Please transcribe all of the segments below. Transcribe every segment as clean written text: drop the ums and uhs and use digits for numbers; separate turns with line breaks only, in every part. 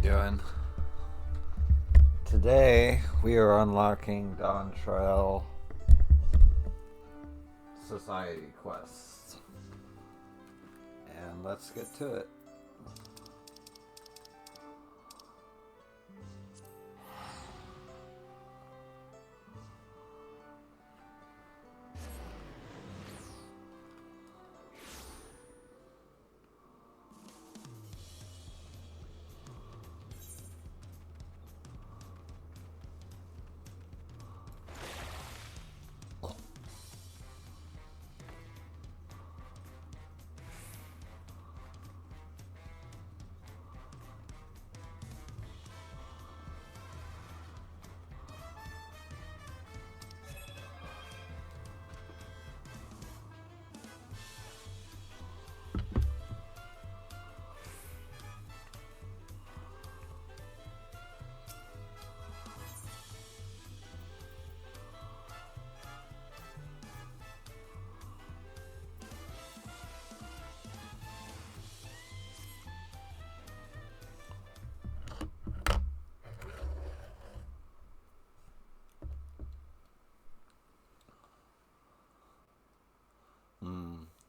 doing? Today we are unlocking dawntail society quests, and let's get to it.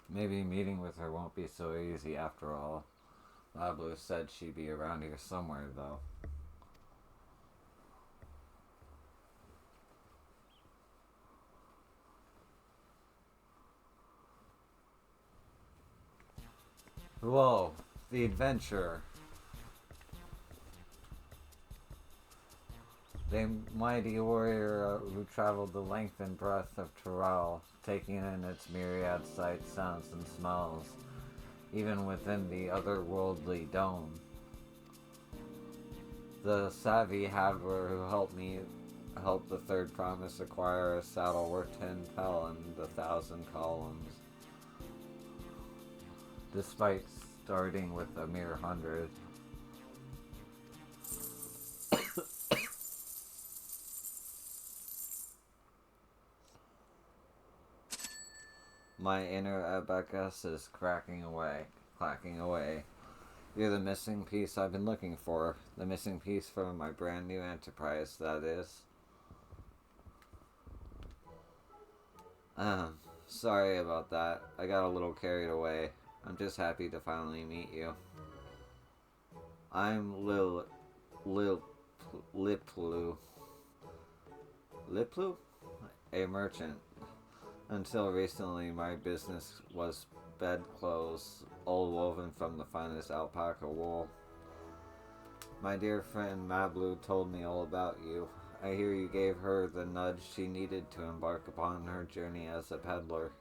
Maybe meeting with her won't be so easy after all. Lablu said she'd be around here somewhere, though. Whoa, the adventure. The mighty warrior who traveled the length and breadth of Tural, taking in its myriad sights, sounds, and smells, even within the otherworldly dome. The savvy Hadler who helped the third promise acquire a saddle worth 10 pel and 1,000 columns, despite starting with a mere 100. My inner abacus is clacking away. You're the missing piece I've been looking for. The missing piece for my brand new enterprise, that is. Sorry about that. I got a little carried away. I'm just happy to finally meet you. I'm Liplu. Liplu? A merchant. Until recently, my business was bedclothes, all woven from the finest alpaca wool. My dear friend Mablu told me all about you. I hear you gave her the nudge she needed to embark upon her journey as a peddler.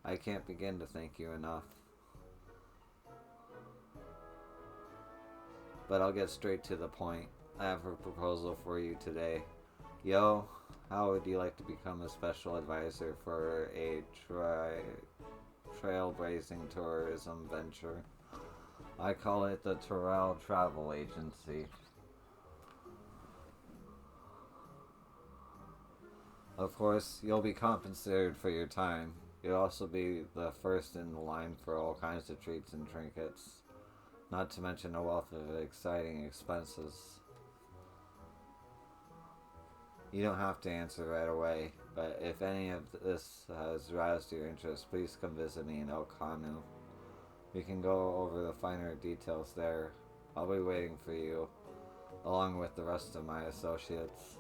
I can't begin to thank you enough. But I'll get straight to the point. I have a proposal for you today. Yo, how would you like to become a special advisor for a trailblazing tourism venture? I call it the Terrell Travel Agency. Of course, you'll be compensated for your time. You'll also be the first in the line for all kinds of treats and trinkets, not to mention a wealth of exciting expenses. You don't have to answer right away, but if any of this has roused your interest, please come visit me in El Kanu. We can go over the finer details there. I'll be waiting for you, along with the rest of my associates.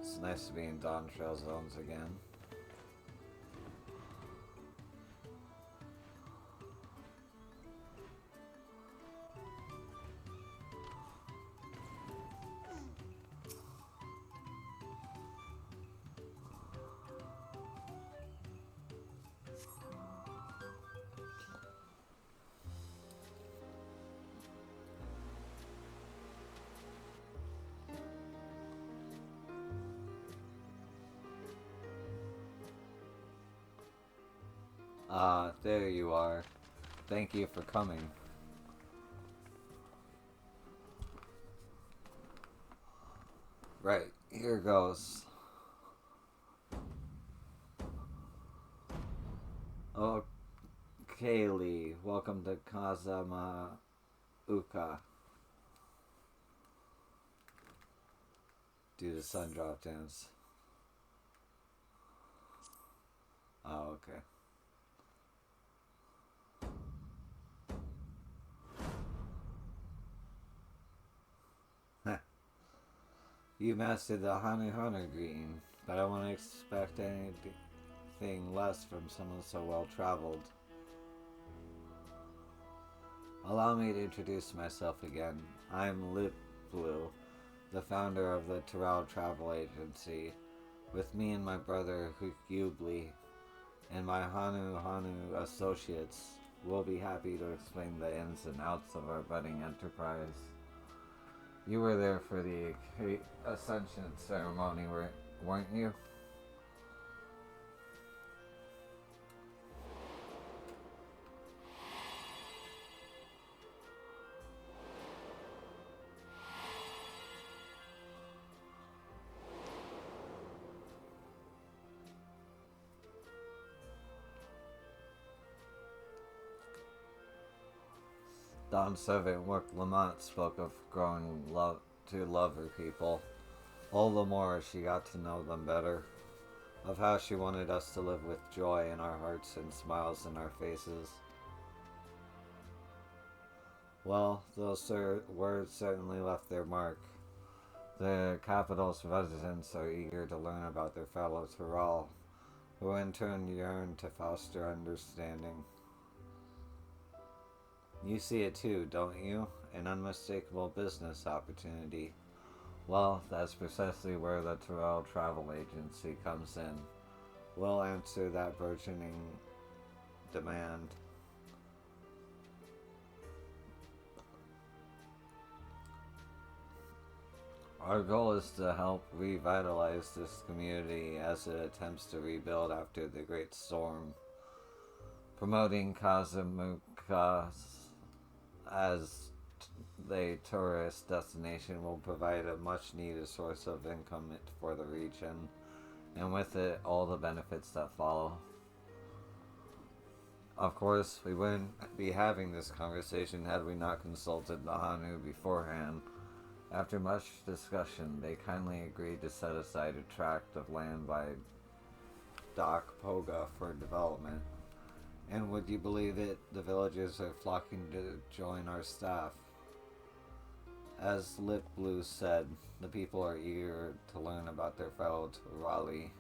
It's nice to be in Dawn Trail zones again. Ah, there you are. Thank you for coming. Right, here goes. Oh, Kaylee, welcome to Kazama Uka. Do the sun drop dance. Oh, okay. You mastered the Hanu Hanu greeting, but I wouldn't expect anything less from someone so well traveled. Allow me to introduce myself again. I'm Lip Blue, the founder of the Terrell Travel Agency. With me and my brother Hugubli and my Hanu Hanu associates, we'll be happy to explain the ins and outs of our budding enterprise. You were there for the Ascension ceremony, weren't you? Don servant Work Lamont spoke of growing to love her people. All the more as she got to know them better. Of how she wanted us to live with joy in our hearts and smiles in our faces. Well, those words certainly left their mark. The capital's residents are eager to learn about their fellow Tyrell, who in turn yearn to foster understanding. You see it too, don't you? An unmistakable business opportunity. Well, that's precisely where the Terrell Travel Agency comes in. We'll answer that burgeoning demand. Our goal is to help revitalize this community as it attempts to rebuild after the Great Storm. Promoting Kazamuka as the tourist destination will provide a much needed source of income for the region, and with it, all the benefits that follow. Of course, we wouldn't be having this conversation had we not consulted the Hanu beforehand. After much discussion, they kindly agreed to set aside a tract of land by Dock Poga for development. And would you believe it, the villagers are flocking to join our staff. As Lip Blue said, the people are eager to learn about their fellow Raleigh,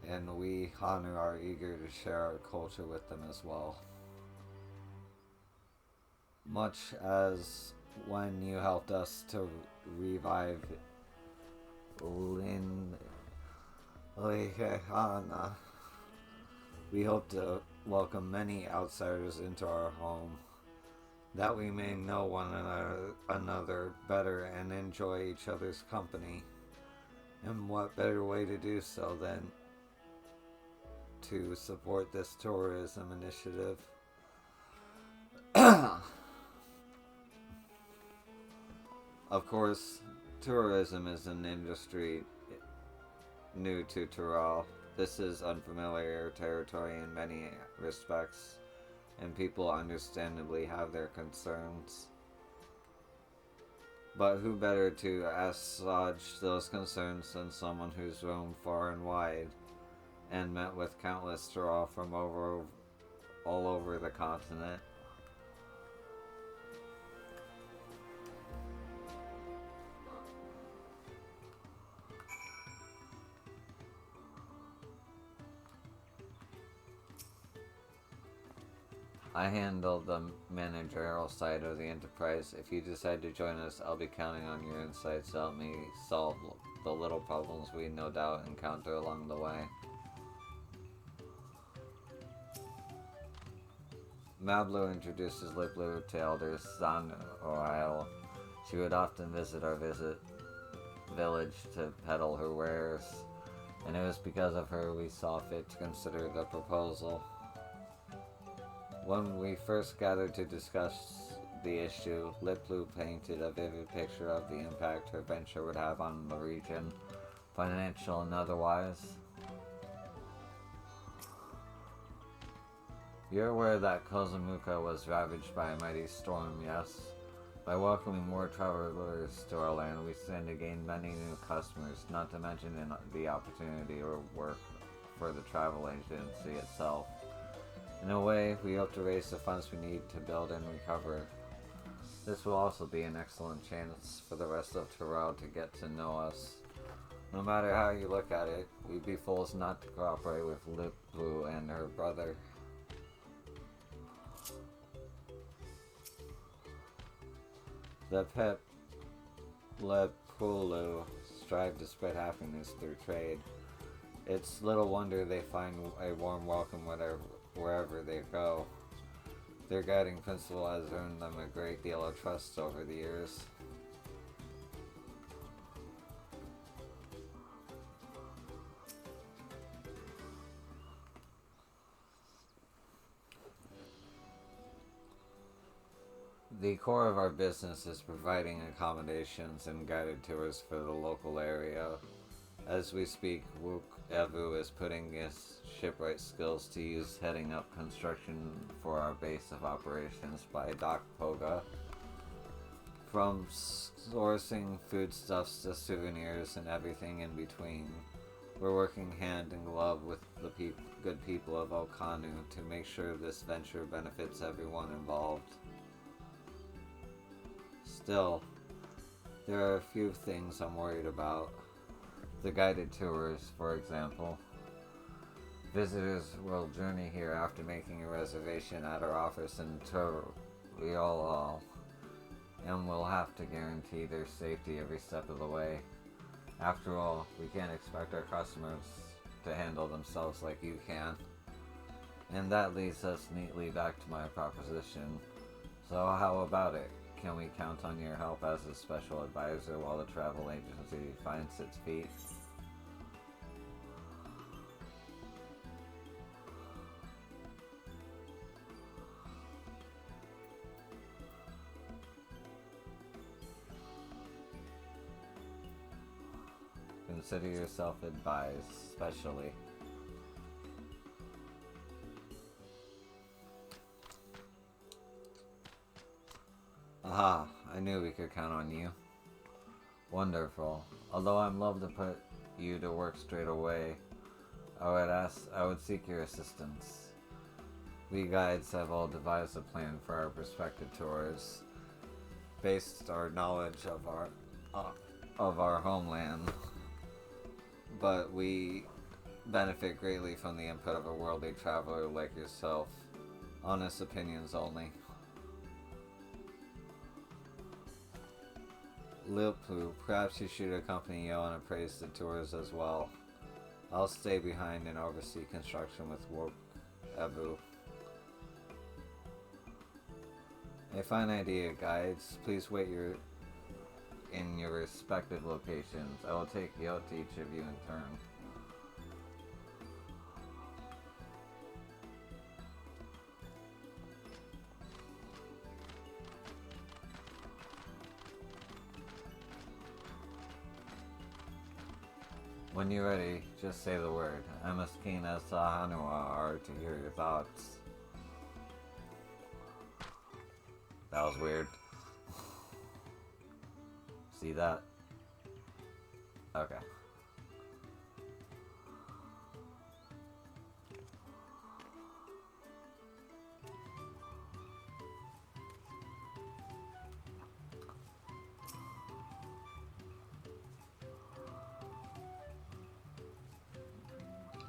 and we, Hanu, are eager to share our culture with them as well. Much as when you helped us to revive Lihana, we hope to welcome many outsiders into our home, that we may know one another better and enjoy each other's company. And what better way to do so than to support this tourism initiative? Of course, tourism is an industry new to Tyrell. This is unfamiliar territory in many respects, and people understandably have their concerns. But who better to assuage those concerns than someone who's roamed far and wide and met with countless Tyrell from all over the continent? I handle the managerial side of the enterprise. If you decide to join us, I'll be counting on your insights to help me solve the little problems we no doubt encounter along the way. Mablu introduces Liplu to Elder San O'Ile. She would often visit our village to peddle her wares, and it was because of her we saw fit to consider the proposal. When we first gathered to discuss the issue, Liplu painted a vivid picture of the impact her venture would have on the region, financial and otherwise. You're aware that Kozumuka was ravaged by a mighty storm, yes? By welcoming more travelers to our land, we stand to gain many new customers, not to mention the opportunity or work for the travel agency itself. In a way, we hope to raise the funds we need to build and recover. This will also be an excellent chance for the rest of Terrell to get to know us. No matter how you look at it, we'd be fools not to cooperate with Lip Blue and her brother. The Pep Lepulu strive to spread happiness through trade. It's little wonder they find a warm welcome wherever they go. Their guiding principle has earned them a great deal of trust over the years. The core of our business is providing accommodations and guided tours for the local area. As we speak, Wook Evu is putting his shipwright skills to use heading up construction for our base of operations by Dock Poga. From sourcing foodstuffs to souvenirs and everything in between, we're working hand in glove with the good people of Okanu to make sure this venture benefits everyone involved. Still, there are a few things I'm worried about. The guided tours, for example. Visitors will journey here after making a reservation at our office in Toriol, and we'll have to guarantee their safety every step of the way. After all, we can't expect our customers to handle themselves like you can. And that leads us neatly back to my proposition. So how about it? Can we count on your help as a special advisor while the travel agency finds its feet? Consider yourself advised, specially. Aha, I knew we could count on you. Wonderful. Although I'm love to put you to work straight away, I would seek your assistance. We guides have all devised a plan for our prospective tours, based our knowledge of our homeland. But we benefit greatly from the input of a worldly traveler like yourself. Honest opinions only. Lilpu, perhaps you should accompany Yo and appraise the tours as well. I'll stay behind and oversee construction with Wook Ebu. A fine idea, guides. Please wait in your respective locations. I will take Yo to each of you in turn. When you're ready, just say the word. I'm as keen as Hanua are to hear your thoughts. That was weird. See that? Okay.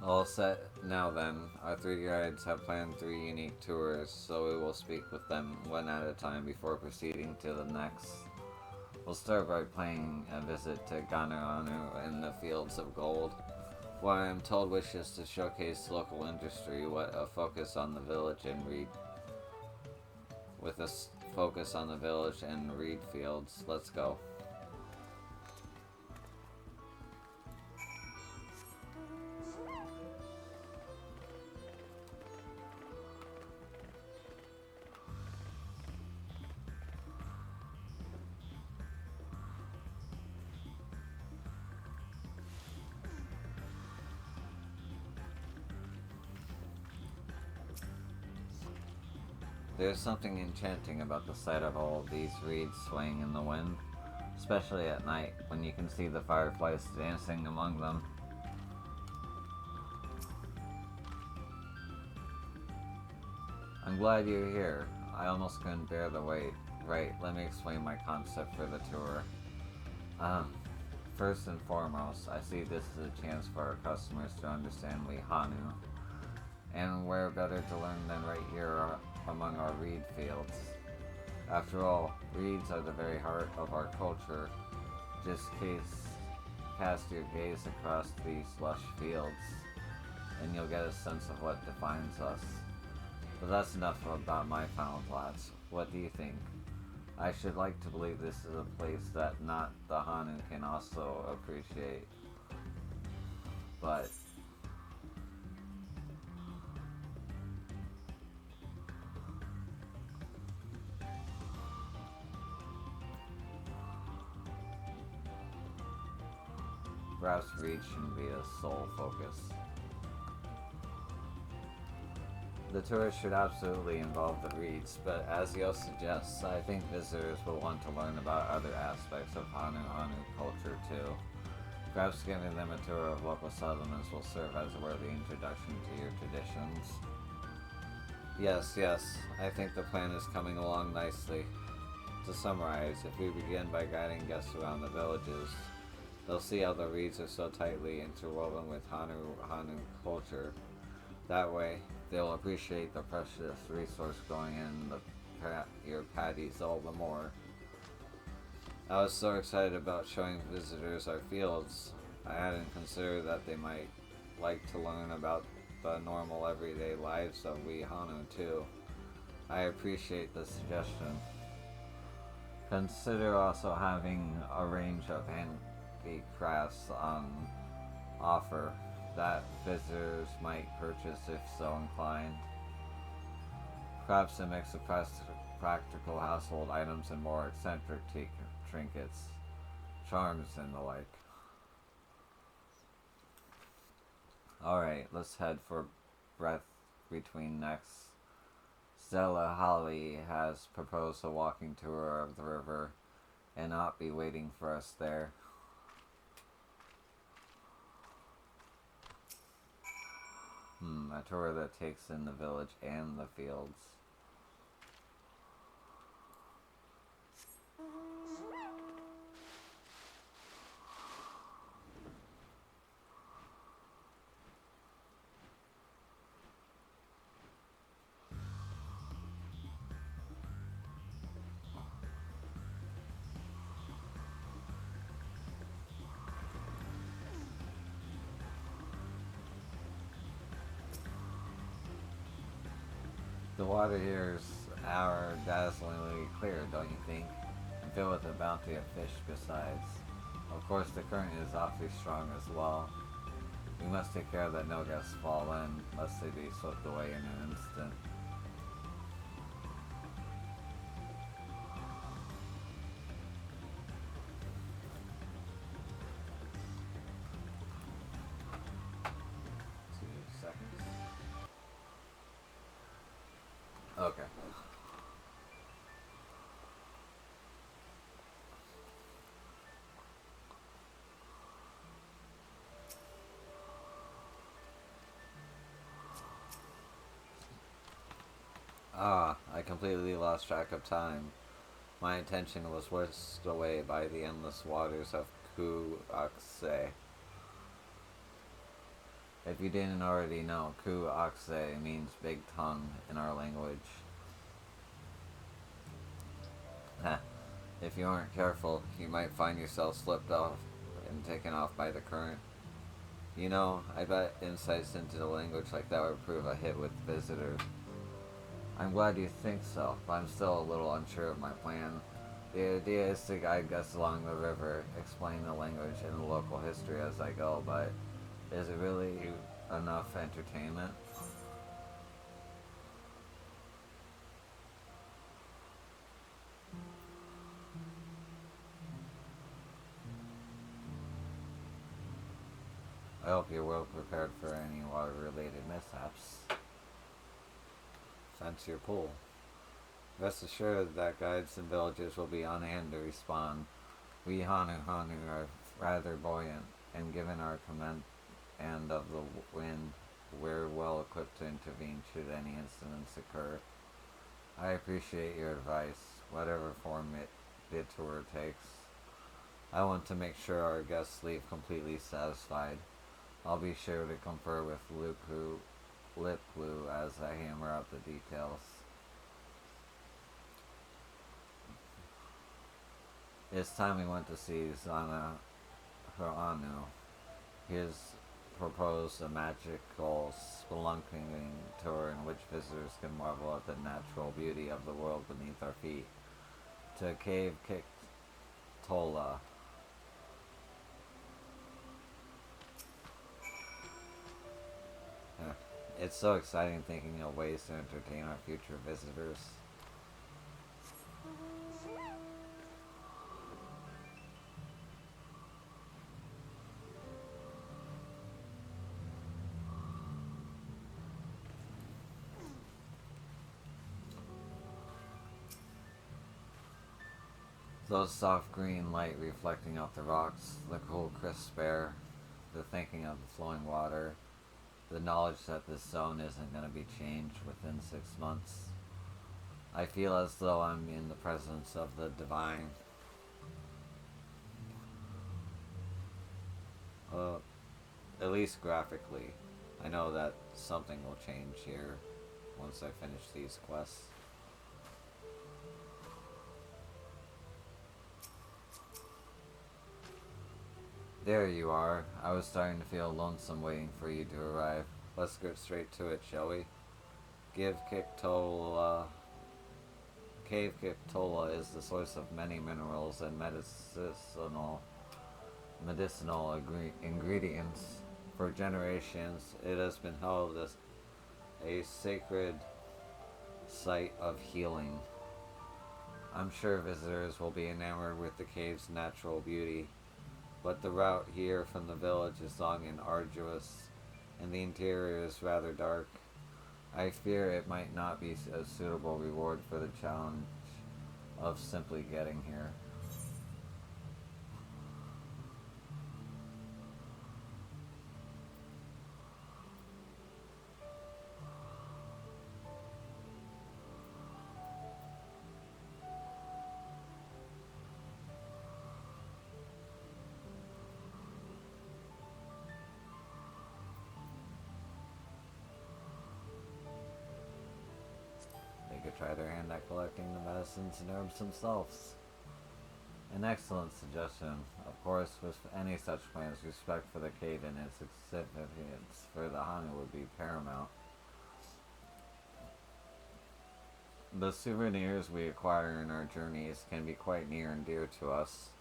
All set now then. Our three guides have planned 3 unique tours, so we will speak with them one at a time before proceeding to the next. We'll start by paying a visit to Ganuanu in the Fields of Gold, where I am told wishes to showcase local industry with a focus on the village and reed fields. Let's go. There's something enchanting about the sight of all of these reeds swaying in the wind, especially at night when you can see the fireflies dancing among them. I'm glad you're here. I almost couldn't bear the wait. Right, let me explain my concept for the tour. Um, First and foremost, I see this as a chance for our customers to understand Lihanu, and where better to learn than right here among our reed fields. After all, reeds are the very heart of our culture. Cast your gaze across these lush fields, and you'll get a sense of what defines us. But that's enough about my final thoughts. What do you think? I should like to believe this is a place that not the Hanu can also appreciate. But perhaps reach shouldn't be a sole focus. The tour should absolutely involve the reeds, but as Yo suggests, I think visitors will want to learn about other aspects of Hanu culture too. Perhaps giving them a tour of local settlements will serve as a worthy introduction to your traditions. Yes, I think the plan is coming along nicely. To summarize, if we begin by guiding guests around the villages, they'll see how the reeds are so tightly interwoven with Hanu culture. That way, they'll appreciate the precious resource going in your patties all the more. I was so excited about showing visitors our fields, I hadn't considered that they might like to learn about the normal everyday lives of we Hanu too. I appreciate the suggestion. Consider also having a range of handicrafts on offer that visitors might purchase if so inclined. Perhaps a mix of practical household items and more eccentric trinkets, charms, and the like. Alright, let's head for breath between necks. Stella Holly has proposed a walking tour of the river and not be waiting for us there. A tour that takes in the village and the fields. The water here is dazzlingly clear, don't you think? And filled with a bounty of fish besides. Of course, the current is awfully strong as well. We must take care that no guests fall in, lest they be swept away in an instant. Okay. I completely lost track of time. My attention was whisked away by the endless waters of Ku-Akse. If you didn't already know, Ku-Akse means big tongue in our language. If you aren't careful, you might find yourself slipped off and taken off by the current. You know, I bet insights into the language like that would prove a hit with visitors. I'm glad you think so, but I'm still a little unsure of my plan. The idea is to guide guests along the river, explain the language and the local history as I go, but is it really enough entertainment? I hope you're well prepared for any water-related mishaps. Fancy your pool. Rest assured that guides and villagers will be on hand to respond. We Hanu Hanu are rather buoyant, and given our command and of the wind, we're well equipped to intervene should any incidents occur. I appreciate your advice, whatever form the tour takes. I want to make sure our guests leave completely satisfied. I'll be sure to confer with Lip Blue as I hammer out the details. It's time we went to see Zana Hiranu. His proposed a magical spelunking tour in which visitors can marvel at the natural beauty of the world beneath our feet. To Cave Tola. It's so exciting thinking of ways to entertain our future visitors. Those soft green light reflecting off the rocks, the cool crisp air, the thinking of the flowing water, the knowledge that this zone isn't going to be changed within 6 months. I feel as though I'm in the presence of the divine. At least graphically. I know that something will change here once I finish these quests. There you are. I was starting to feel lonesome waiting for you to arrive. Let's get straight to it, shall we? Give Kiktola. Cave Kiktola is the source of many minerals and medicinal ingredients. For generations, it has been held as a sacred site of healing. I'm sure visitors will be enamored with the cave's natural beauty. But the route here from the village is long and arduous, and the interior is rather dark. I fear it might not be a suitable reward for the challenge of simply getting here. Try their hand at collecting the medicines and herbs themselves. An excellent suggestion. Of course, with any such plans, respect for the cave and its significance for the Hanu would be paramount. The souvenirs we acquire in our journeys can be quite near and dear to us.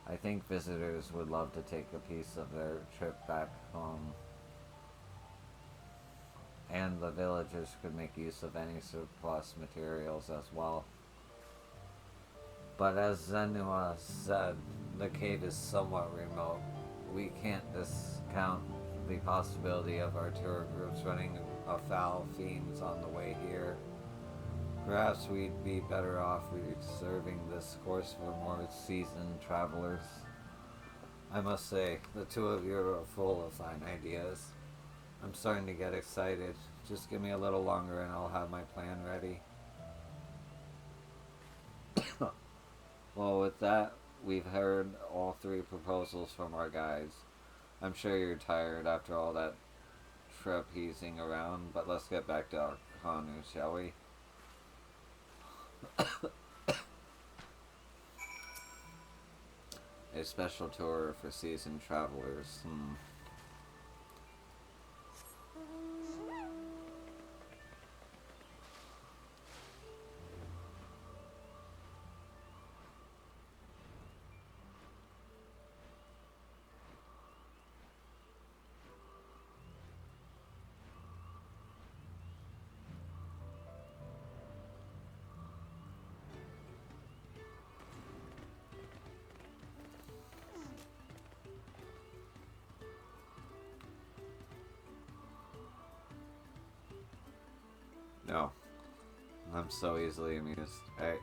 I think visitors would love to take a piece of their trip back home. And the villagers could make use of any surplus materials as well. But as Zenua said, the cave is somewhat remote. We can't discount the possibility of our tour groups running afoul of fiends on the way here. Perhaps we'd be better off reserving this course for more seasoned travelers. I must say, the two of you are full of fine ideas. I'm starting to get excited. Just give me a little longer and I'll have my plan ready. Well, with that, we've heard all three proposals from our guides. I'm sure you're tired after all that trapezing around, but let's get back to our Hanu, shall we? A special tour for seasoned travelers. No. I'm so easily amused. Hey.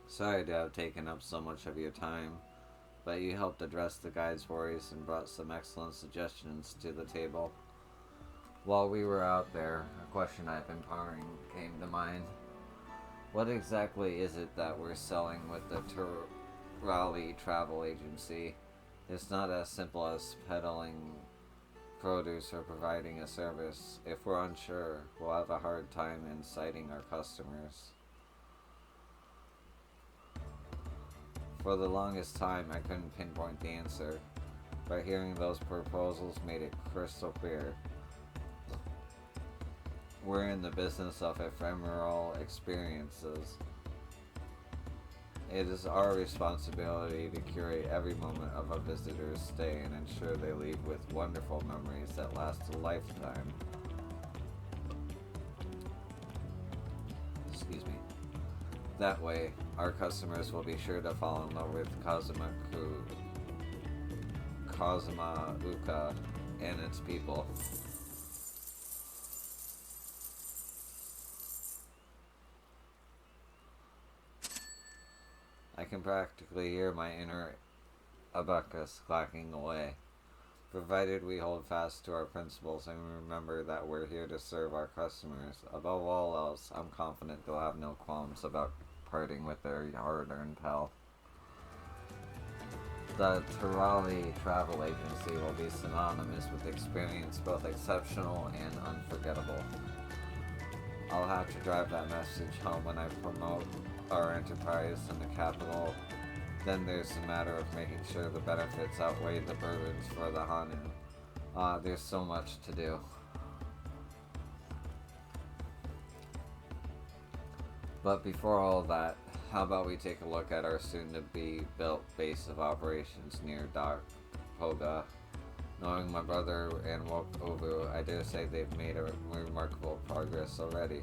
Sorry to have taken up so much of your time, but you helped address the guide's worries and brought some excellent suggestions to the table. While we were out there, a question I've been pondering came to mind. What exactly is it that we're selling with the Raleigh Travel Agency? It's not as simple as peddling produce or providing a service. If we're unsure, we'll have a hard time inciting our customers. For the longest time, I couldn't pinpoint the answer, but hearing those proposals made it crystal clear. We're in the business of ephemeral experiences. It is our responsibility to curate every moment of a visitor's stay and ensure they leave with wonderful memories that last a lifetime. Excuse me. That way, our customers will be sure to fall in love with Kazumauka and its people. I can practically hear my inner abacus clacking away. Provided we hold fast to our principles and remember that we're here to serve our customers. Above all else, I'm confident they'll have no qualms about parting with their hard-earned pal. The Raleigh Travel Agency will be synonymous with experience both exceptional and unforgettable. I'll have to drive that message home when I promote our enterprise in the capital. Then there's the matter of making sure the benefits outweigh the burdens for the Hanu. There's so much to do. But before all that, how about we take a look at our soon-to-be built base of operations near Dock Poga. Knowing my brother and Wokovu, I dare say they've made a remarkable progress already.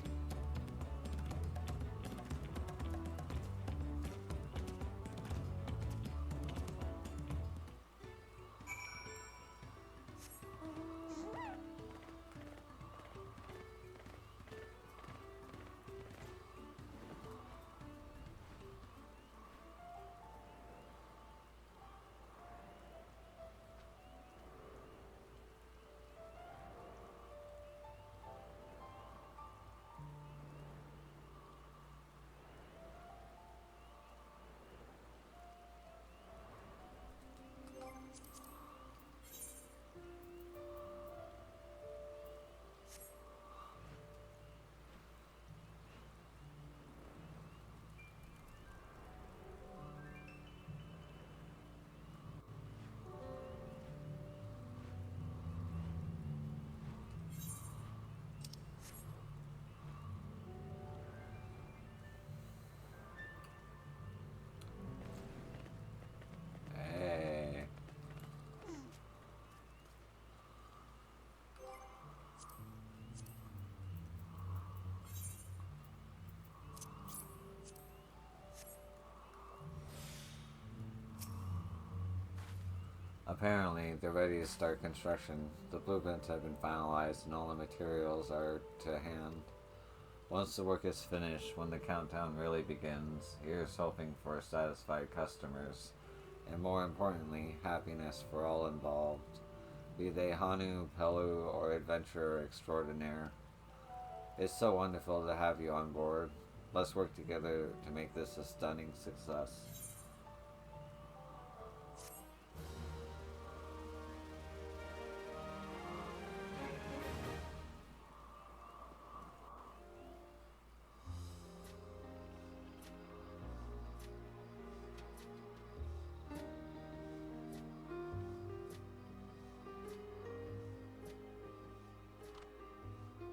Apparently, they're ready to start construction. The blueprints have been finalized and all the materials are to hand. Once the work is finished, when the countdown really begins, here's hoping for satisfied customers, and more importantly, happiness for all involved, be they Hanu, Pelu, or adventurer extraordinaire. It's so wonderful to have you on board. Let's work together to make this a stunning success.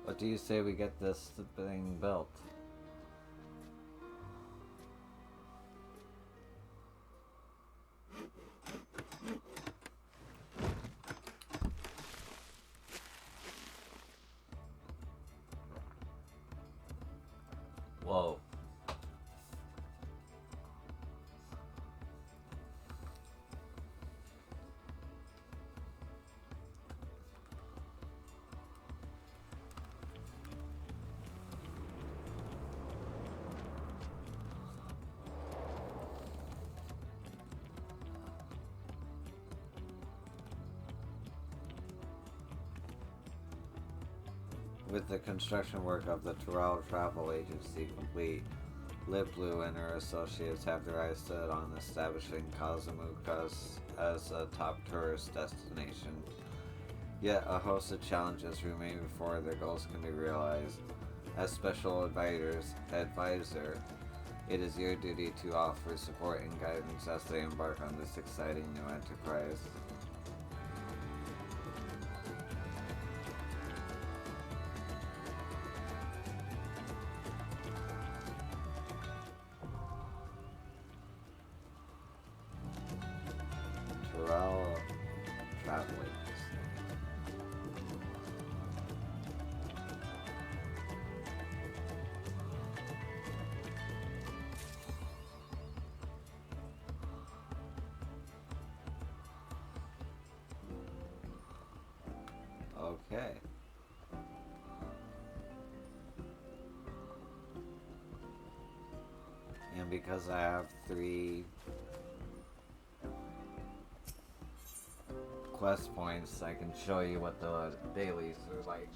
What do you say we get this thing built? Whoa. With the construction work of the Terrell Travel Agency complete, Lip Blue and her associates have their eyes set on establishing Kazamukas as a top tourist destination. Yet a host of challenges remain before their goals can be realized. As special advisor, it is your duty to offer support and guidance as they embark on this exciting new enterprise. Terrell Travel Agency. Okay. And because I have 3 quest points, I can show you what the dailies are like.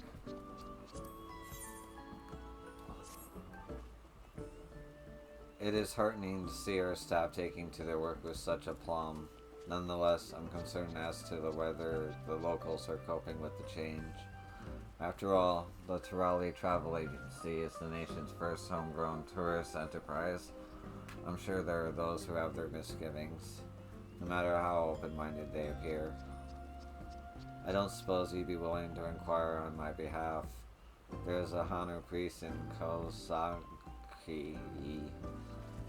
It is heartening to see our staff taking to their work with such aplomb. Nonetheless, I'm concerned as to whether the locals are coping with the change. After all, the Terrell Travel Agency is the nation's first homegrown tourist enterprise. I'm sure there are those who have their misgivings, no matter how open-minded they appear. I don't suppose you'd be willing to inquire on my behalf. There is a Hanu priest in Kosaki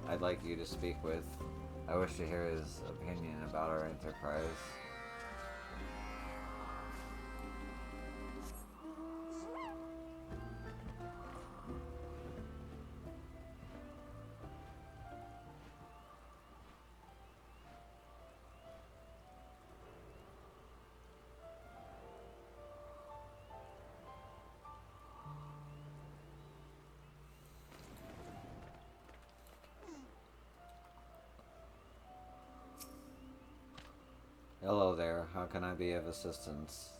I'd like you to speak with. I wish to hear his opinion about our enterprise. Hello there, how can I be of assistance?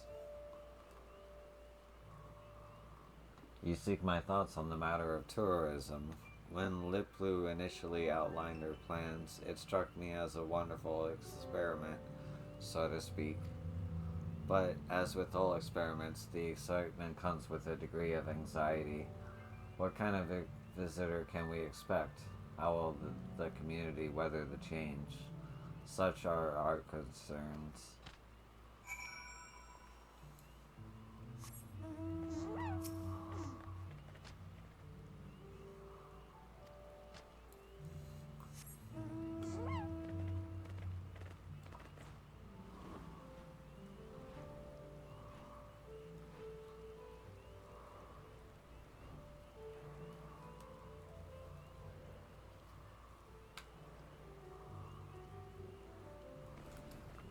You seek my thoughts on the matter of tourism. When Lip Blue initially outlined her plans, it struck me as a wonderful experiment, so to speak. But as with all experiments, the excitement comes with a degree of anxiety. What kind of a visitor can we expect? How will the community weather the change? Such are our concerns.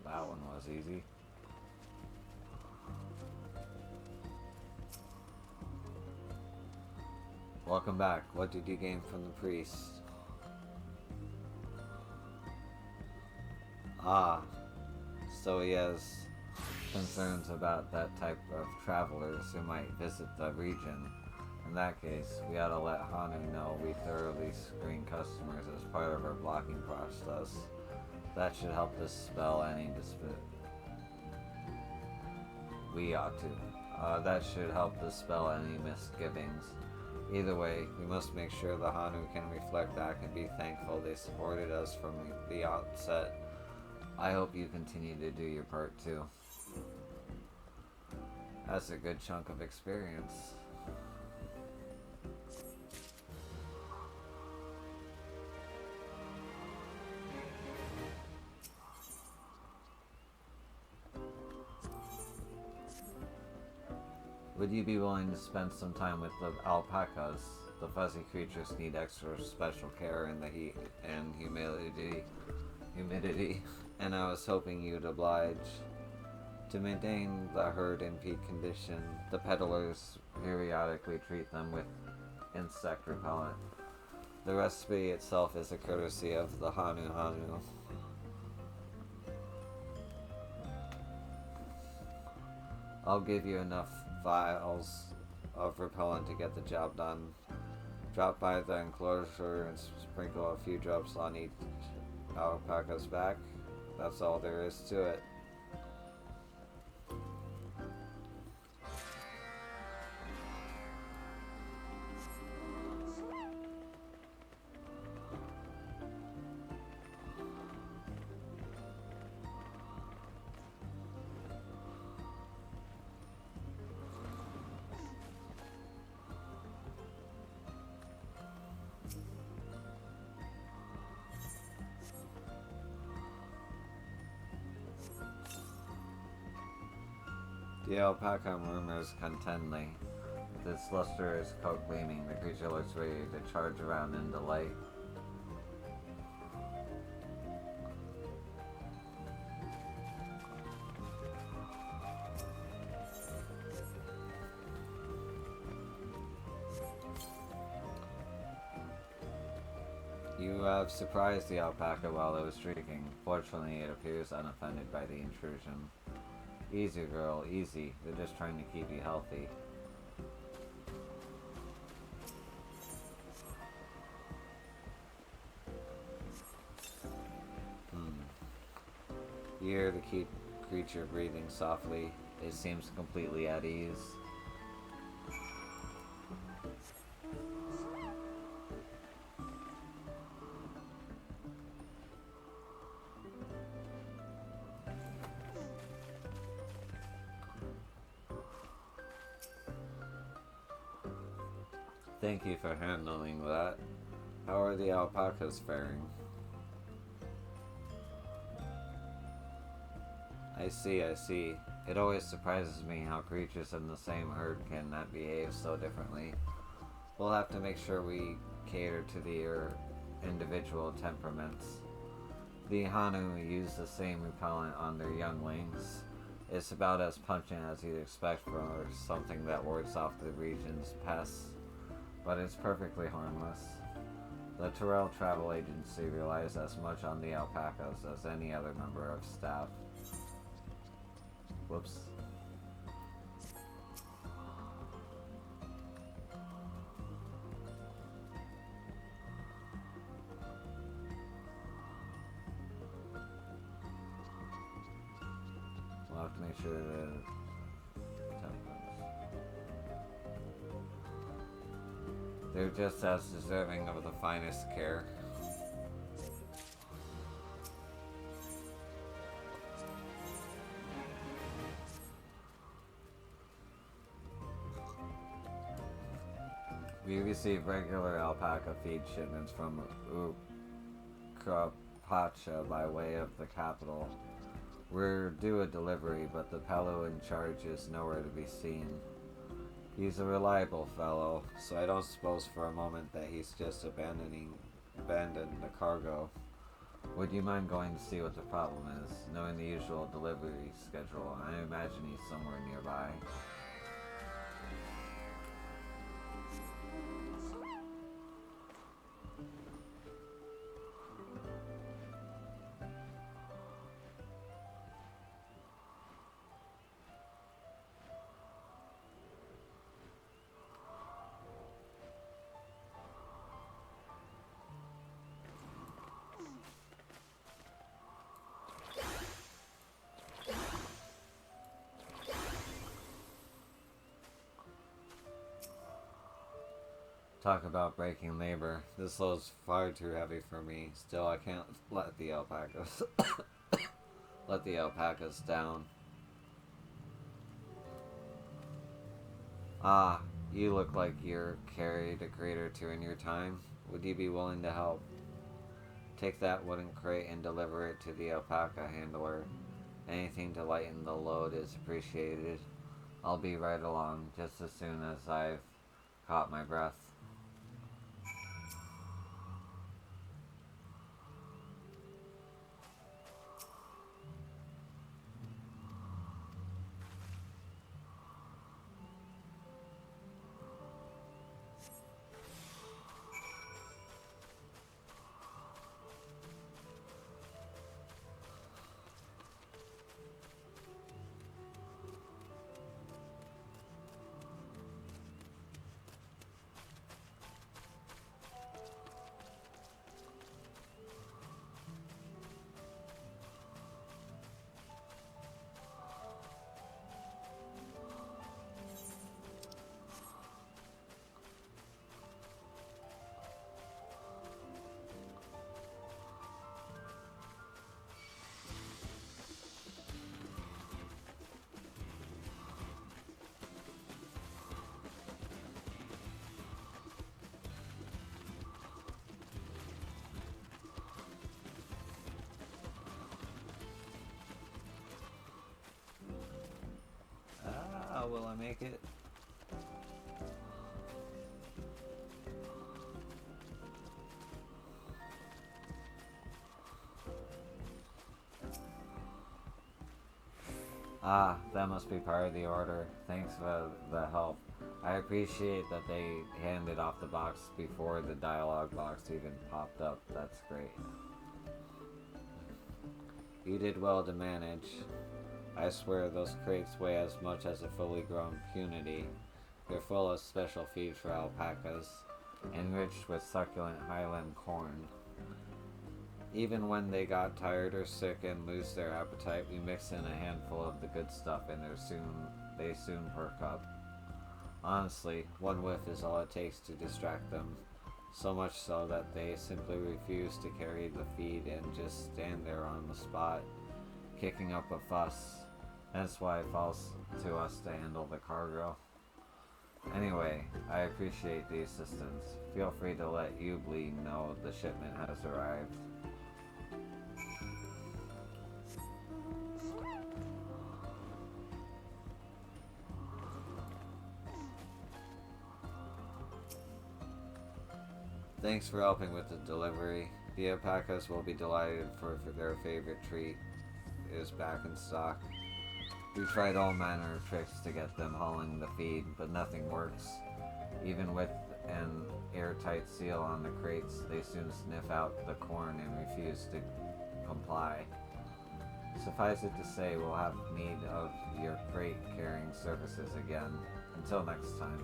That one was easy. Welcome back. What did you gain from the priest? Ah, so he has concerns about that type of travelers who might visit the region. In that case, we ought to let Hanu know we thoroughly screen customers as part of our blocking process. That should help dispel any dispute. We ought to. That should help dispel any misgivings. Either way, we must make sure the Hanu can reflect back and be thankful they supported us from the outset. I hope you continue to do your part too. That's a good chunk of experience. Would you be willing to spend some time with the alpacas? The fuzzy creatures need extra special care in the heat and humidity, and I was hoping you'd oblige. To maintain the herd in peak condition, the peddlers periodically treat them with insect repellent. The recipe itself is a courtesy of the Hanu Hanu. I'll give you enough vials of repellent to get the job done. Drop by the enclosure and sprinkle a few drops on each alpaca's back. That's all there is to it. The alpaca murmurs contentedly. With its lustrous coat gleaming, the creature looks ready to charge around in delight. You have surprised the alpaca while it was shrieking. Fortunately, it appears unoffended by the intrusion. Easy, girl, easy. They're just trying to keep you healthy. You hear the creature breathing softly. It seems completely at ease. Thank you for handling that. How are the alpacas faring? I see. It always surprises me how creatures in the same herd can behave so differently. We'll have to make sure we cater to their individual temperaments. The Hanu use the same repellent on their younglings. It's about as pungent as you'd expect for something that wards off the region's pests, but it's perfectly harmless. The Terrell Travel Agency relies as much on the alpacas as any other member of staff. Whoops. We'll have to make sure that they're just as deserving of the finest care. We receive regular alpaca feed shipments from Ukrapacha by way of the capital. We're due a delivery, but the fellow in charge is nowhere to be seen. He's a reliable fellow, so I don't suppose for a moment that he's just abandoned the cargo. Would you mind going to see what the problem is? Knowing the usual delivery schedule, I imagine he's somewhere nearby. Talk about breaking labor. This load's far too heavy for me. Still, I can't let the alpacas let the alpacas down. Ah, you look like you're carried a crate or two in your time. Would you be willing to help? Take that wooden crate and deliver it to the alpaca handler. Anything to lighten the load is appreciated. I'll be right along just as soon as I've caught my breath. will I make it? Ah, that must be part of the order. Thanks for the help. I appreciate that they handed off the box before the dialogue box even popped up. That's great. You did well to manage. I swear those crates weigh as much as a fully grown punity. They're full of special feed for alpacas, enriched with succulent highland corn. Even when they got tired or sick and lose their appetite, we mix in a handful of the good stuff and they soon perk up. Honestly, one whiff is all it takes to distract them. So much so that they simply refuse to carry the feed and just stand there on the spot, kicking up a fuss. That's why it falls to us to handle the cargo. Anyway, I appreciate the assistance. Feel free to let Ubly know the shipment has arrived. Thanks for helping with the delivery. The alpacas will be delighted for their favorite treat is back in stock. We tried all manner of tricks to get them hauling the feed, but nothing works. Even with an airtight seal on the crates, they soon sniff out the corn and refuse to comply. Suffice it to say, we'll have need of your crate carrying services again. Until next time.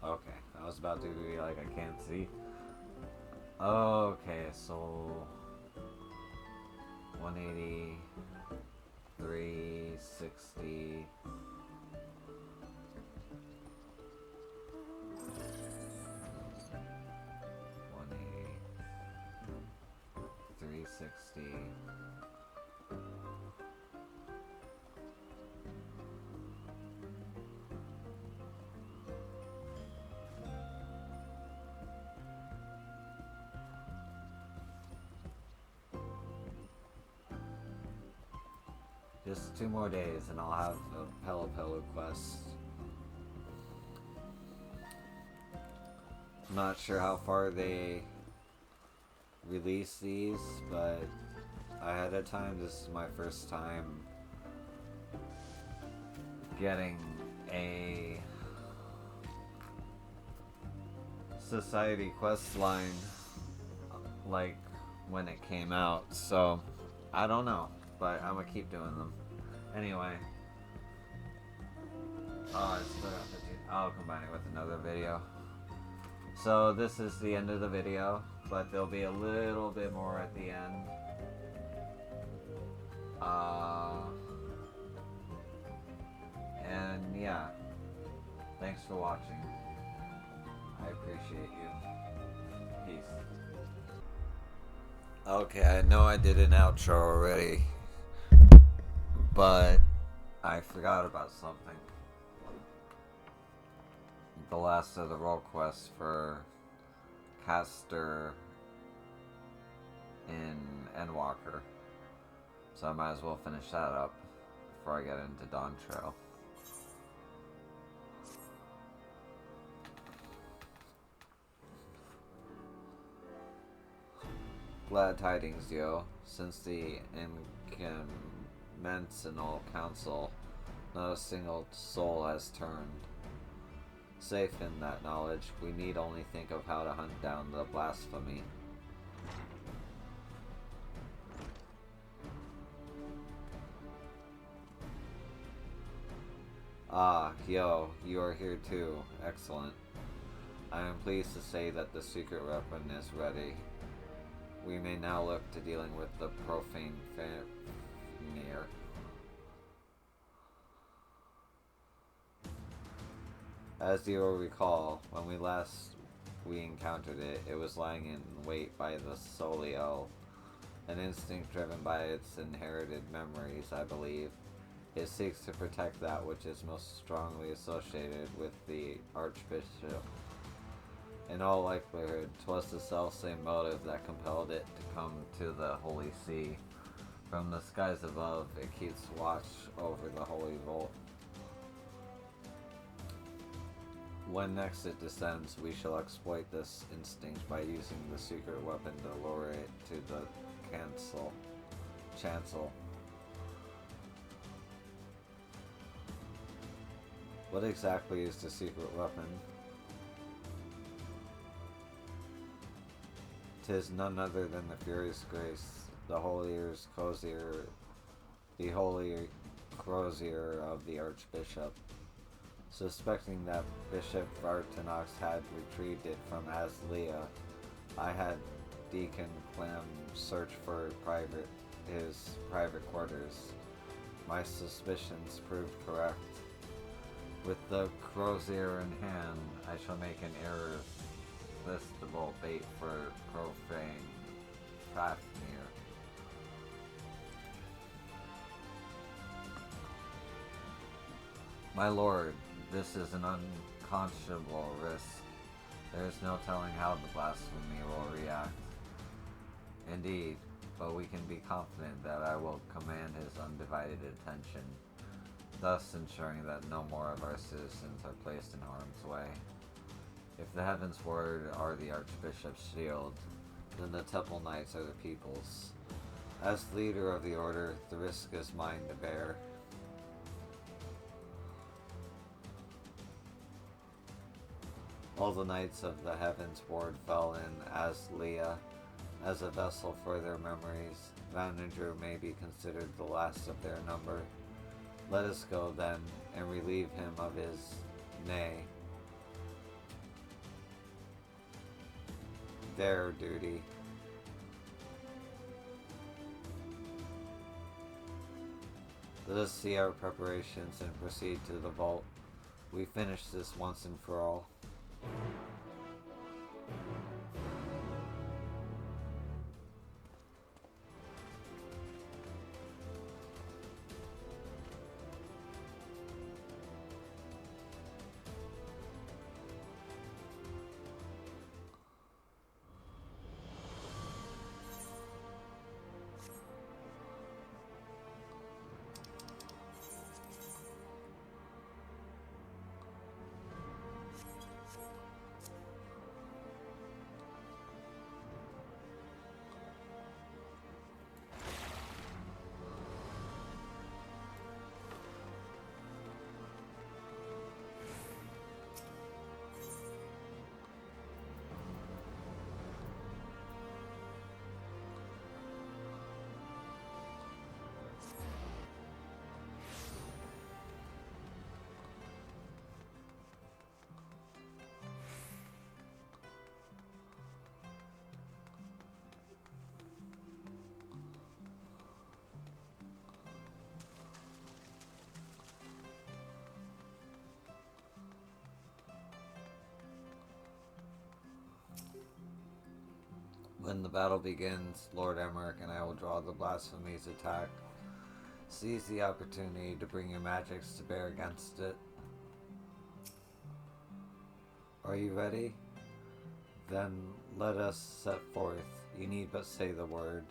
Okay, I was about to be like, I can't see. Okay, so 180, 360. 360. Just 2 more days and I'll have a Pelipelu quest. Not sure how far they release these, but ahead of time, this is my first time getting a society quest line like when it came out, so I don't know, but I'm gonna keep doing them. Anyway, I'll combine it with another video. So this is the end of the video, but there'll be a little bit more at the end. And yeah, thanks for watching. I appreciate you. Peace. Okay, I know I did an outro already, but I forgot about something. The last of the role quests for Caster in Endwalker. So I might as well finish that up before I get into dawntail. Glad tidings, yo. Since the Inconmentional Council, not a single soul has turned. Safe in that knowledge, we need only think of how to hunt down the blasphemy. Ah, yo, you are here too. Excellent. I am pleased to say that the secret weapon is ready. We may now look to dealing with the profane Fafnir. As you will recall, when we encountered it, it was lying in wait by the Solio, an instinct driven by its inherited memories, I believe. It seeks to protect that which is most strongly associated with the Archbishop. In all likelihood, 'twas the selfsame motive that compelled it to come to the Holy See. From the skies above, it keeps watch over the Holy Vault. When next it descends, we shall exploit this instinct by using the secret weapon to lure it to the chancel. What exactly is the secret weapon? 'Tis none other than the Furious Grace, the holy crozier of the Archbishop. Suspecting that Bishop Vartanox had retrieved it from Aslia, I had Deacon Clem search for his private quarters. My suspicions proved correct. With the crozier in hand, I shall make an irresistible bait for profane Fafnir. My lord, this is an unconscionable risk. There is no telling how the blasphemy will react. Indeed, but we can be confident that I will command his undivided attention, thus ensuring that no more of our citizens are placed in harm's way. If the Heaven's Word are the Archbishop's shield, then the Temple Knights are the people's. As leader of the Order, the risk is mine to bear. All the Knights of the Heaven's Ward fell in Aslia as a vessel for their memories. Vaninger may be considered the last of their number. Let us go, then, and relieve him of his their duty. Let us see our preparations and proceed to the vault. We finish this once and for all. When the battle begins, Lord Emmerich and I will draw the blasphemy's attack. Seize the opportunity to bring your magics to bear against it. Are you ready? Then let us set forth. You need but say the word.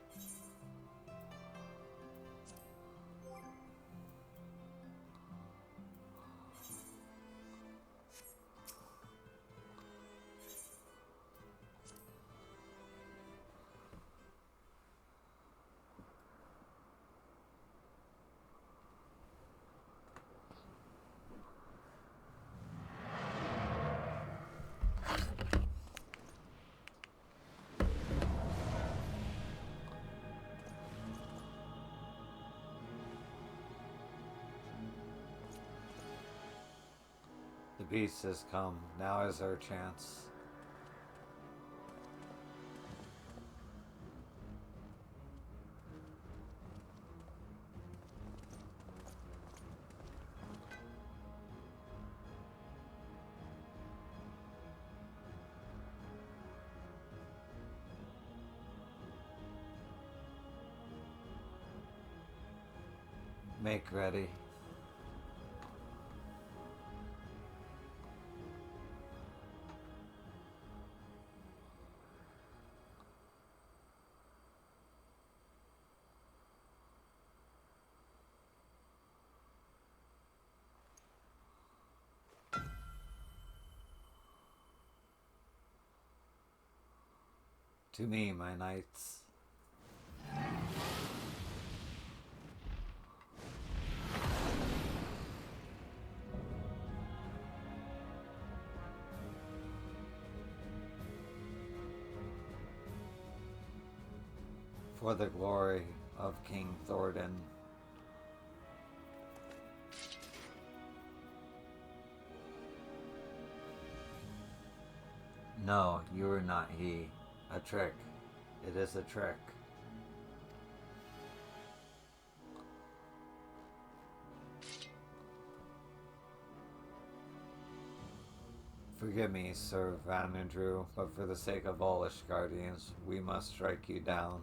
The beast has come. Now is our chance. Make ready. To me, my knights. For the glory of King Thordan. No, you are not he. A trick. It is a trick. Forgive me, Sir Vanadru, but for the sake of all Ishgardians, we must strike you down.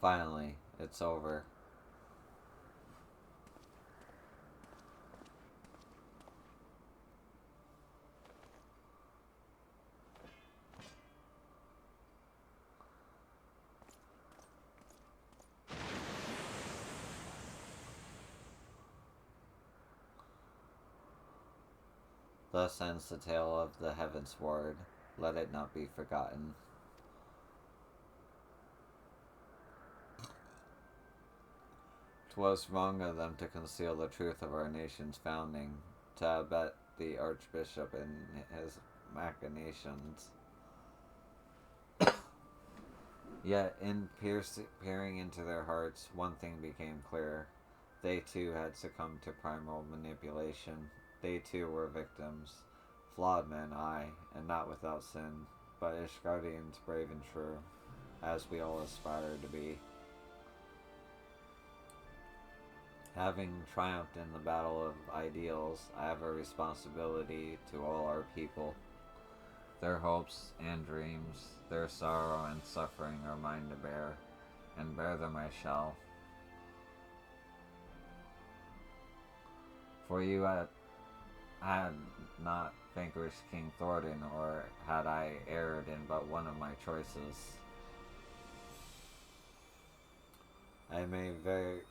Finally, it's over. Thus ends the tale of the Heavens Ward. Let it not be forgotten. 'Twas wrong of them to conceal the truth of our nation's founding, to abet the Archbishop in his machinations. Yet, in peering into their hearts, one thing became clear. They too had succumbed to primal manipulation. They too were victims. Flawed men, aye, and not without sin, but Ishgardians brave and true, as we all aspire to be. Having triumphed in the battle of ideals, I have a responsibility to all our people. Their hopes and dreams, their sorrow and suffering are mine to bear, and bear them I shall. For you had not vanquished King Thornton, or had I erred in but one of my choices. I may very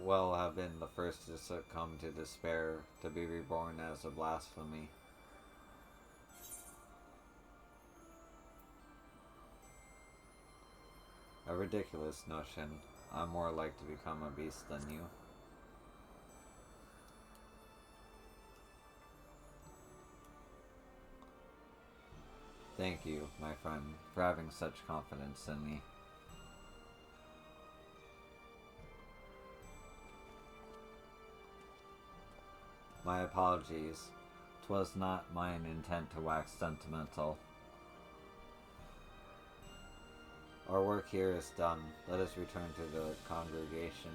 well have been the first to succumb to despair, to be reborn as a blasphemy. A ridiculous notion. I'm more like to become a beast than you. Thank you, my friend, for having such confidence in me. My apologies. 'Twas not mine intent to wax sentimental. Our work here is done. Let us return to the congregation.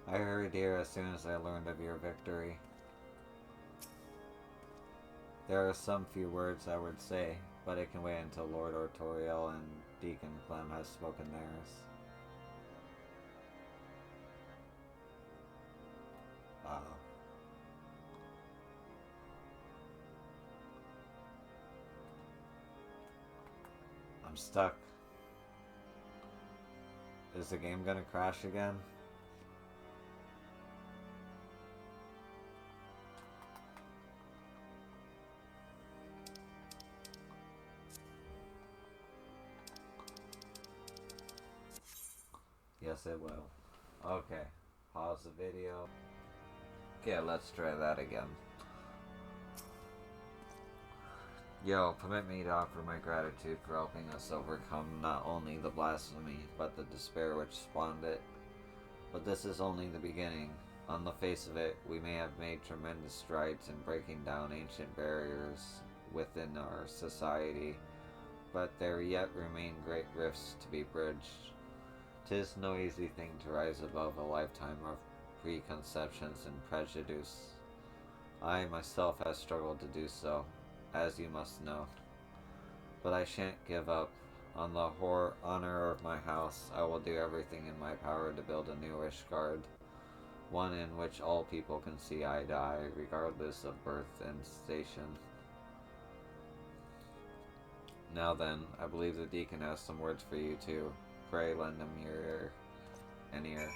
I hurried here as soon as I learned of your victory. There are some few words I would say, but it can wait until Lord Artoriel and Deacon Clem has spoken theirs. I'm stuck. Is the game gonna crash again? Yes, it will. Okay, pause the video. Okay, let's try that again. Yo, permit me to offer my gratitude for helping us overcome not only the blasphemy, but the despair which spawned it. But this is only the beginning. On the face of it, we may have made tremendous strides in breaking down ancient barriers within our society, but there yet remain great rifts to be bridged. 'Tis no easy thing to rise above a lifetime of preconceptions and prejudice. I myself have struggled to do so, as you must know. But I shan't give up. On the honor of my house, I will do everything in my power to build a new Ishgard, one in which all people can see eye to eye, regardless of birth and station. Now then, I believe the deacon has some words for you too. Pray lend him an ear.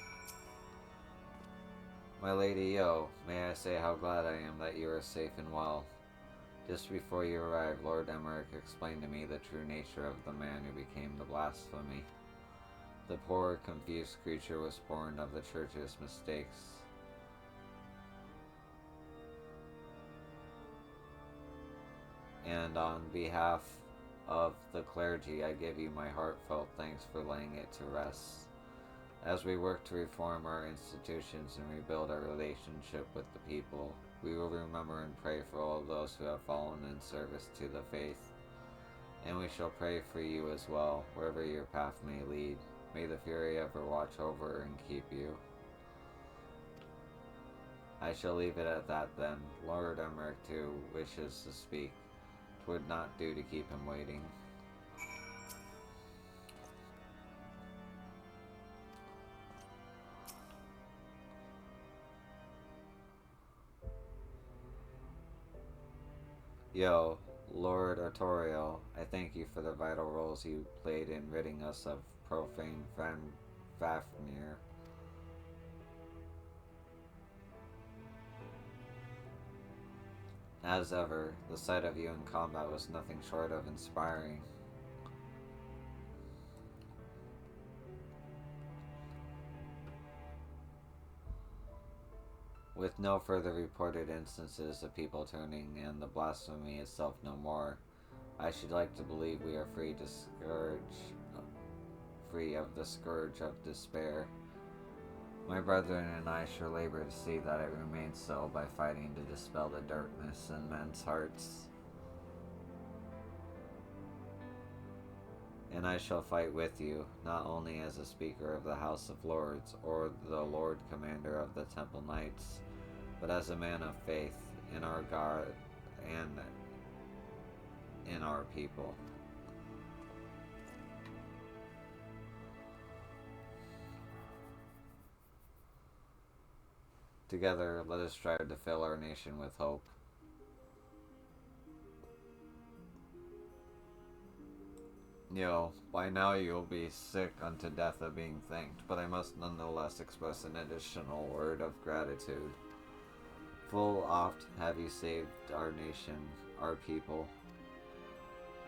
My lady Yo, may I say how glad I am that you are safe and well. Just before you arrived, Lord Emmerich explained to me the true nature of the man who became the blasphemy. The poor, confused creature was born of the church's mistakes. And on behalf of the clergy, I give you my heartfelt thanks for laying it to rest. As we work to reform our institutions and rebuild our relationship with the people, we will remember and pray for all those who have fallen in service to the faith. And we shall pray for you as well, wherever your path may lead. May the Fury ever watch over and keep you. I shall leave it at that then. Lord Emmerich too wishes to speak. 'Twould not do to keep him waiting. Yo, Lord Artorial, I thank you for the vital roles you played in ridding us of profane Fafnir. As ever, the sight of you in combat was nothing short of inspiring. With no further reported instances of people turning and the blasphemy itself no more, I should like to believe we are free of the scourge of despair. My brethren and I shall labor to see that it remains so by fighting to dispel the darkness in men's hearts. And I shall fight with you, not only as a speaker of the House of Lords or the Lord Commander of the Temple Knights, but as a man of faith in our God and in our people. Together, let us strive to fill our nation with hope. Yo, by now you'll be sick unto death of being thanked, but I must nonetheless express an additional word of gratitude. Full oft have you saved our nation, our people.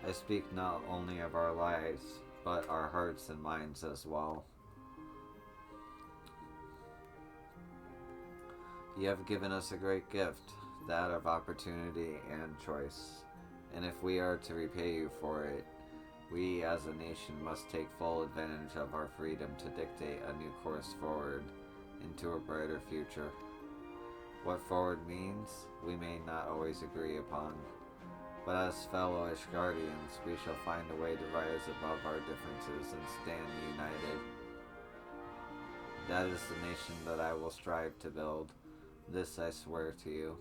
I speak not only of our lives, but our hearts and minds as well. You have given us a great gift, that of opportunity and choice, and if we are to repay you for it, we as a nation must take full advantage of our freedom to dictate a new course forward into a brighter future. What forward means, we may not always agree upon, but as fellow Ishgardians, we shall find a way to rise above our differences and stand united. That is the nation that I will strive to build. This I swear to you.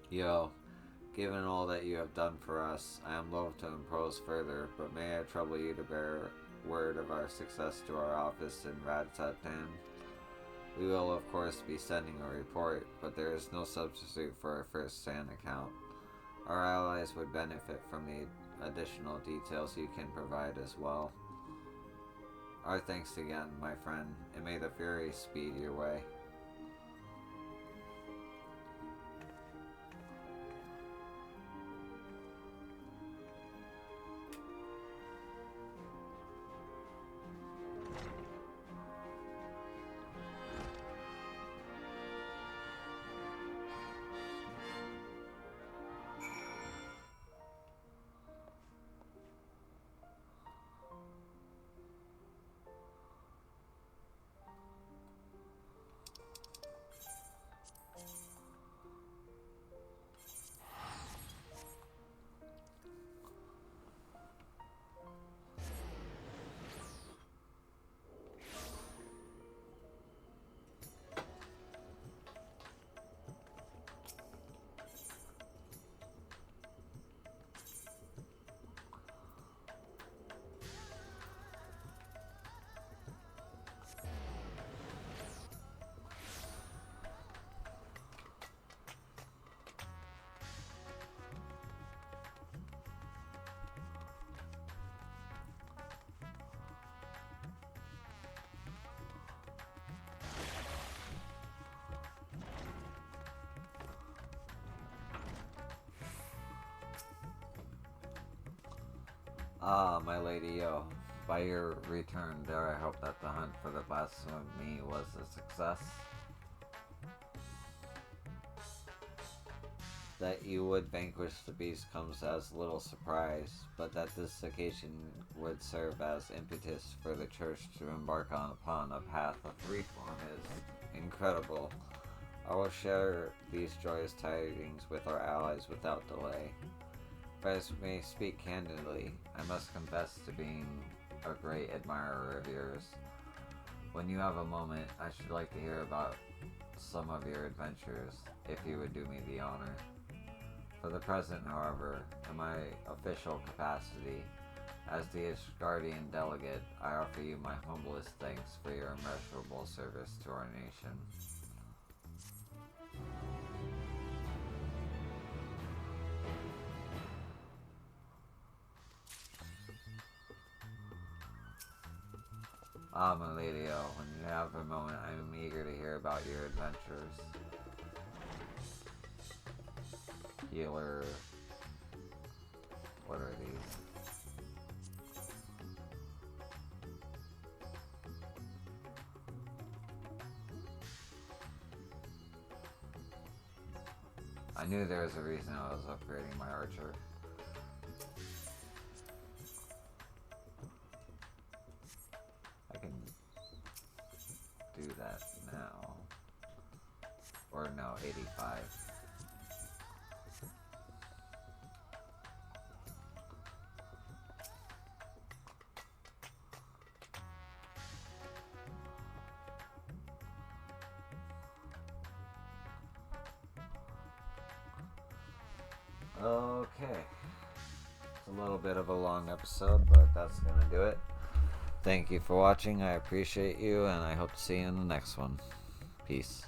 Yo, given all that you have done for us, I am loath to impose further, but may I trouble you to bear word of our success to our office in Radsatan. We will of course be sending a report, but there is no substitute for a first-hand account. Our allies would benefit from the additional details you can provide as well. Our thanks again, my friend, and may the Fury speed your way. Ah, my lady, by your return there, I hope that the hunt for the blasphemy was a success. That you would vanquish the beast comes as little surprise, but that this occasion would serve as impetus for the church to embark upon a path of reform is incredible. I will share these joyous tidings with our allies without delay. If I may speak candidly, I must confess to being a great admirer of yours. When you have a moment, I should like to hear about some of your adventures, if you would do me the honor. For the present, however, in my official capacity, as the Asgardian delegate, I offer you my humblest thanks for your immeasurable service to our nation. Ah, my lady, when you have a moment, I am eager to hear about your adventures. Healer. What are these? I knew there was a reason I was upgrading my archer. I can do that now. Or no, 85. Okay. It's a little bit of a long episode, but that's gonna do it. Thank you for watching. I appreciate you, and I hope to see you in the next one. Peace.